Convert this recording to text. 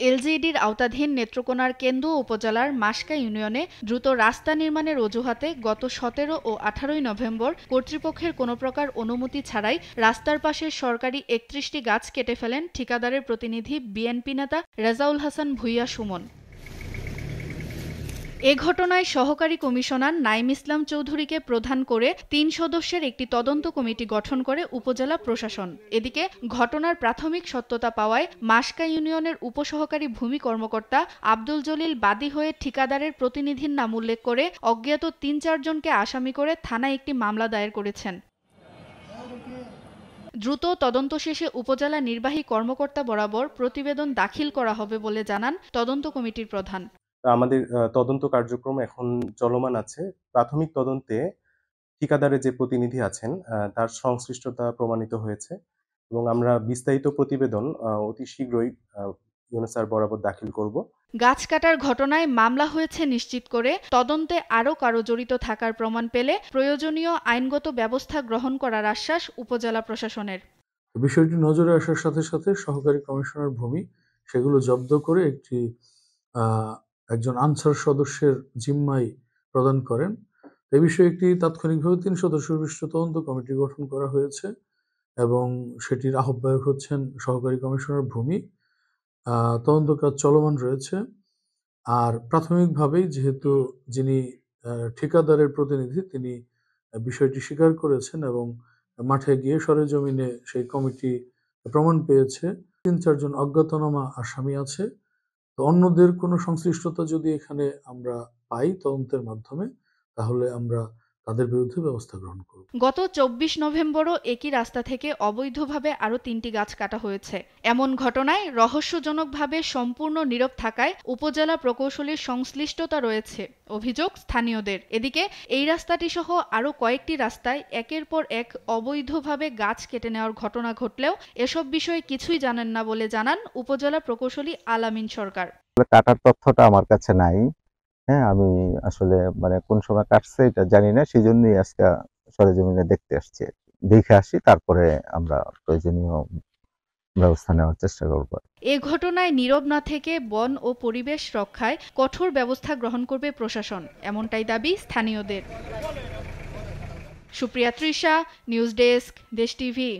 এলজিইডির আওতাধীন নেত্রকোনার কেন্দু উপজেলার মাসকা ইউনিয়নে দ্রুত রাস্তা নির্মাণের অজুহাতে গত ১৭ ও ১৮ নভেম্বর কর্তৃপক্ষের কোনো প্রকার অনুমতি ছাড়াই রাস্তার পাশের সরকারি ৩১টি গাছ কেটে ফেলেন ঠিকাদারের প্রতিনিধি বিএনপি নেতা রেজাউল হাসান ভূঁইয়া সুমন। এ ঘটনায় সহকারী কমিশনার নাঈম ইসলাম চৌধুরীকে প্রধান করে ৩ সদস্যের একটি তদন্ত কমিটি গঠন করে উপজেলা প্রশাসন। এদিকে ঘটনার প্রাথমিক সত্যতা পাওয়ায় মাসকা ইউনিয়নের উপসহকারী ভূমি কর্মকর্তা আব্দুল জলিল বাদী হয়ে ঠিকাদারের প্রতিনিধির নাম উল্লেখ করে অজ্ঞাত ৩-৪ জনকে আসামি করে থানায় একটি মামলা দায়ের করেছেন। দ্রুত তদন্ত শেষে উপজেলা নির্বাহী কর্মকর্তা বরাবর প্রতিবেদন দাখিল করা হবে বলে জানান তদন্ত কমিটির প্রধান। আমাদের তদন্ত কার্যক্রম এখন চলমান আছে। প্রাথমিক তদন্তে ঠিকাদারের যে প্রতিনিধি আছেন তার সংশ্লিষ্টতা প্রমাণিত হয়েছে এবং আমরা বিস্তারিত প্রতিবেদন অতি শীঘ্রই ইউনূস স্যার বরাবর দাখিল করব। গাছ কাটার ঘটনায় মামলা হয়েছে নিশ্চিত করে তদন্তে আরও কারো জড়িত থাকার প্রমাণ পেলে প্রয়োজনীয় আইনগত ব্যবস্থা গ্রহণ করার আশ্বাস উপজেলা প্রশাসনের। বিষয়টি নজরে আসার সাথে সাথে সহকারী কমিশনার ভূমি সেগুলো জব্দ করে একজন আনসার সদস্যের জিম্মায় প্রদান করেন। এ বিষয়ে একটি তাৎক্ষণিকভাবে ৩ সদস্য বিশিষ্ট তদন্ত কমিটি গঠন করা হয়েছে এবং সেটির আহ্বায়ক হচ্ছেন সহকারী কমিশনার ভূমি। তদন্ত কাজ চলমান রয়েছে। আর প্রাথমিকভাবেই যেহেতু যিনি ঠিকাদারের প্রতিনিধি তিনি বিষয়টি স্বীকার করেছেন এবং মাঠে গিয়ে সরেজমিনে সেই কমিটি প্রমাণ পেয়েছে ৩-৪ জন অজ্ঞাতনামা আসামি আছে। তো অন্যদের কোনো সংশ্লিষ্টতা যদি এখানে আমরা পাই তদন্তের মাধ্যমে তাহলে আমরা তাদের বিরুদ্ধে ব্যবস্থা গ্রহণ করব। গত ২৪ নভেম্বরও একই রাস্তা থেকে অবৈধভাবে আরও ৩টি গাছ কাটা হয়েছে। এমন ঘটনায় রহস্যজনকভাবে সম্পূর্ণ নীরব থাকায় উপজেলা প্রকৌশলীর সংশ্লিষ্টতা রয়েছে অভিযোগ স্থানীয়দের। এদিকে এই রাস্তাটি সহ আরও কয়েকটি রাস্তায় একের পর এক অবৈধভাবে গাছ কেটে নেওয়ার ঘটনা ঘটলেও এসব বিষয়ে কিছুই জানেন না বলে জানান উপজেলা প্রকৌশলী আলামিন সরকার। কাটার তথ্যটা আমার কাছে নাই। হ্যাঁ, আমি আসলে কোন সময় কাটছে এটা জানি না, সেজন্যই আজকে সরেজমিনে দেখতে আসছি। দেখে আসি, তারপরে আমরা প্রয়োজনীয় ব্যবস্থা নেওয়ার চেষ্টা করব। এ ঘটনায় নীরব না থেকে বন ও পরিবেশ রক্ষায় কঠোর ব্যবস্থা গ্রহণ করবে প্রশাসন, এমনটাই দাবি স্থানীয়দের। সুপ্রিয়া তৃষা, নিউজ ডেস্ক, দেশ টিভি।